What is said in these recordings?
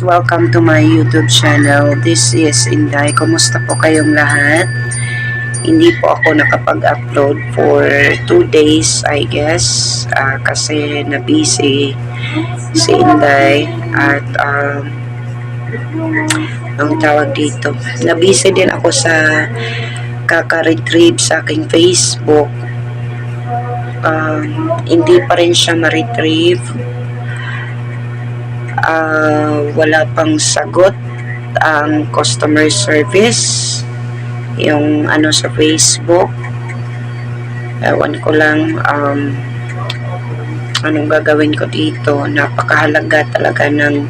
Welcome to my YouTube channel. This is Inday. Kumusta po kayong lahat? Hindi po ako nakapag-upload for 2 days, I guess. Kasi na-busy si Inday. At ang tawag dito, na-busy din ako sa kaka-retrieve sa aking Facebook. Hindi pa rin siya ma-retrieve. Wala pang sagot ang customer service, yung sa Facebook. Ewan ko lang anong gagawin ko dito. Napakahalaga talaga ng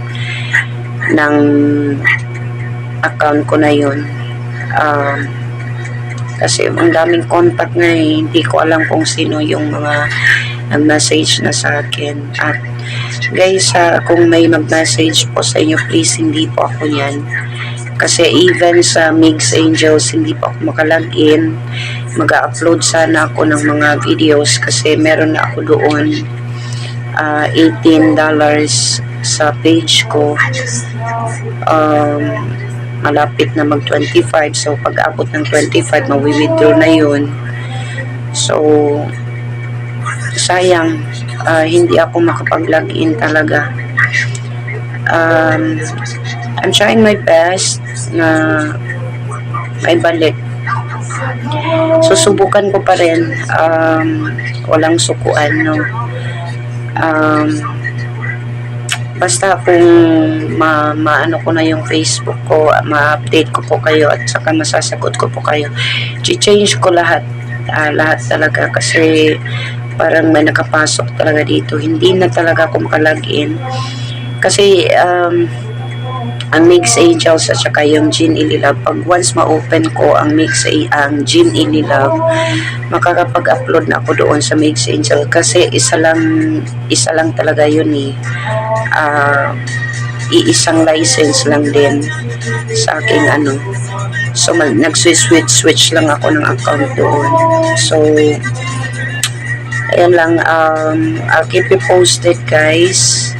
account ko na yun. Kasi ang daming contact nga hindi ko alam kung sino yung mga nag-message na sa akin. At guys, kung may mag-message po sa inyo, please hindi po ako yan. Kasi even sa Mix Angels, hindi po ako makalagin. Mag-upload sana ako ng mga videos kasi meron na ako doon $18 sa page ko. Malapit na mag-25. So, pag abot ng 25, mawi-withdraw na yun. So, sayang, hindi ako makapag-login talaga. I'm trying my best na may balik. Susubukan ko pa rin. Walang sukuan, no? Basta kung maano ko na yung Facebook ko, ma-update ko po kayo at saka masasagot ko po kayo. I-change ko lahat. Lahat talaga kasi parang may nakapasok talaga dito. Hindi na talaga ako makalagin. Kasi ang Mix Angels at saka yung Gin Ililove, pag once ma-open ko ang Gin Ililove, makakapag-upload na ako doon sa Mix Angel kasi isa lang talaga yun iisang license lang din sa aking so nag-switch lang ako ng account doon. So ayan lang, I'll keep you posted, guys.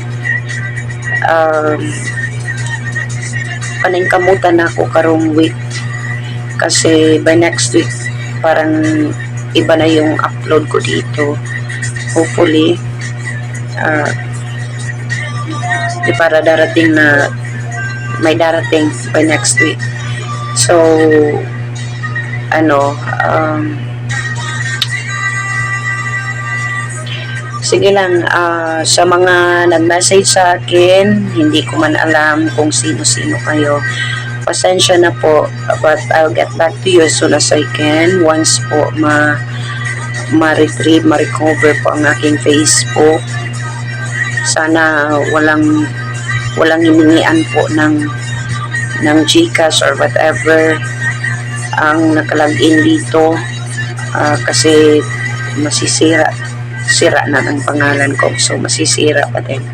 Paningkamutan ako karong week kasi by next week parang iba na yung upload ko dito, hopefully. Para darating na may darating by next week. So sige lang, sa mga nag-message sa akin, hindi ko man alam kung sino-sino kayo. Pasensya na po, but I'll get back to you as soon as I can. Once po ma-retrieve, ma-recover po ang aking Facebook. Sana walang hiningian po ng Gcash or whatever ang nakalagin dito, kasi masisira na ng pangalan ko, so masisira pa din.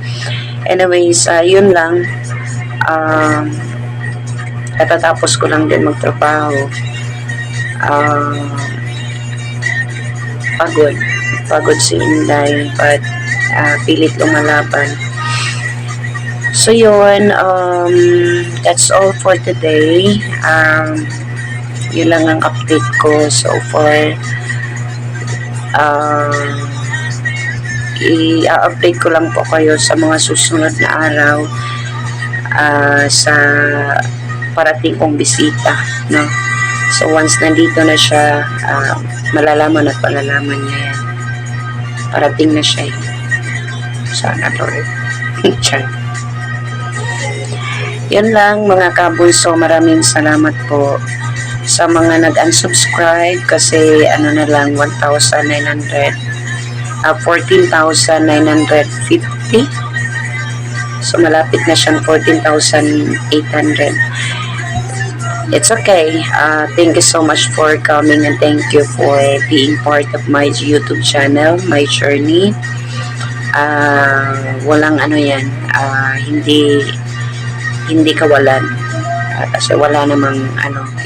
Anyways, yun lang. Katatapos ko lang din magtrabaho. Pagod si Inday, but pilit lumalaban. So yun, that's all for today. Yun lang ang update ko so far. I-update ko lang po kayo sa mga susunod na araw sa parating kong bisita, no? So once nandito na siya, malalaman at palalaman niya yan. Parating na siya. Sana, Lord. Yan lang, mga kabulso. Maraming salamat po sa mga nag-unsubscribe kasi na lang 1,900, 14,950. So malapit na siyang 14,800. It's okay. Thank you so much for coming and thank you for being part of my YouTube channel, my journey. Walang yan, hindi kawalan. Kasi wala namang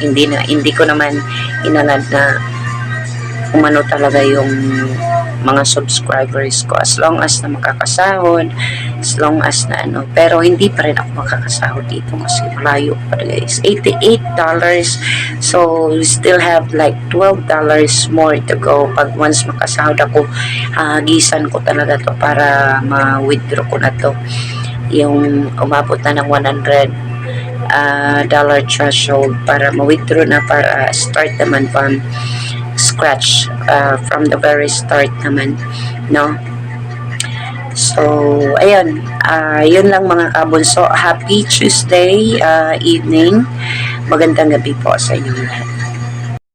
hindi ko naman inanad na umano talaga yung mga subscribers ko. As long as na makakasahod, as long as na ano. Pero hindi pa rin ako makakasahod dito kasi malayo pa guys. $88. So, we still have like $12 more to go. Pag once makasahod ako, gisan ko talaga to para ma-withdraw ko na to. Yung umabot na ng $100 threshold para ma-withdraw na, para start naman from scratch, from the very start naman, no? So, ayun, yun lang mga kabunso. Happy Tuesday evening. Magandang gabi po sa inyong lahat.